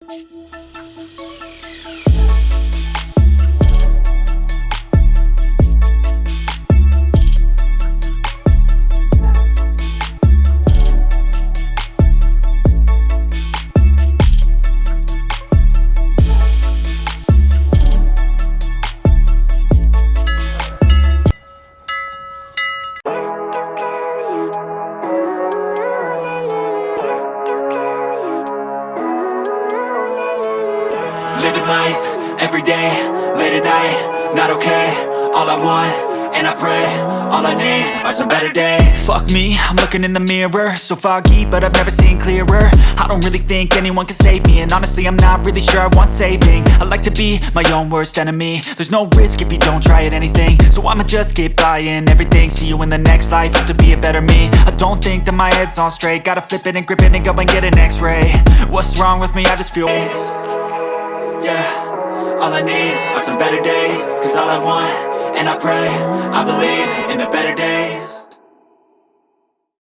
Living life, everyday, late at night, not okay. All I want, and I pray, all I need are some better days. Fuck me, I'm looking in the mirror, so foggy, but I've never seen clearer. I don't really think anyone can save me, and honestly I'm not really sure I want saving. I like to be my own worst enemy. There's no risk if you don't try at anything, so I'ma just keep buying everything. See you in the next life, have to be a better me. I don't think that my head's on straight, gotta flip it and grip it and go and get an x-ray. What's wrong with me? I just feel yeah, all I need are some better days. Cause all I want, and I pray, I believe in the better days.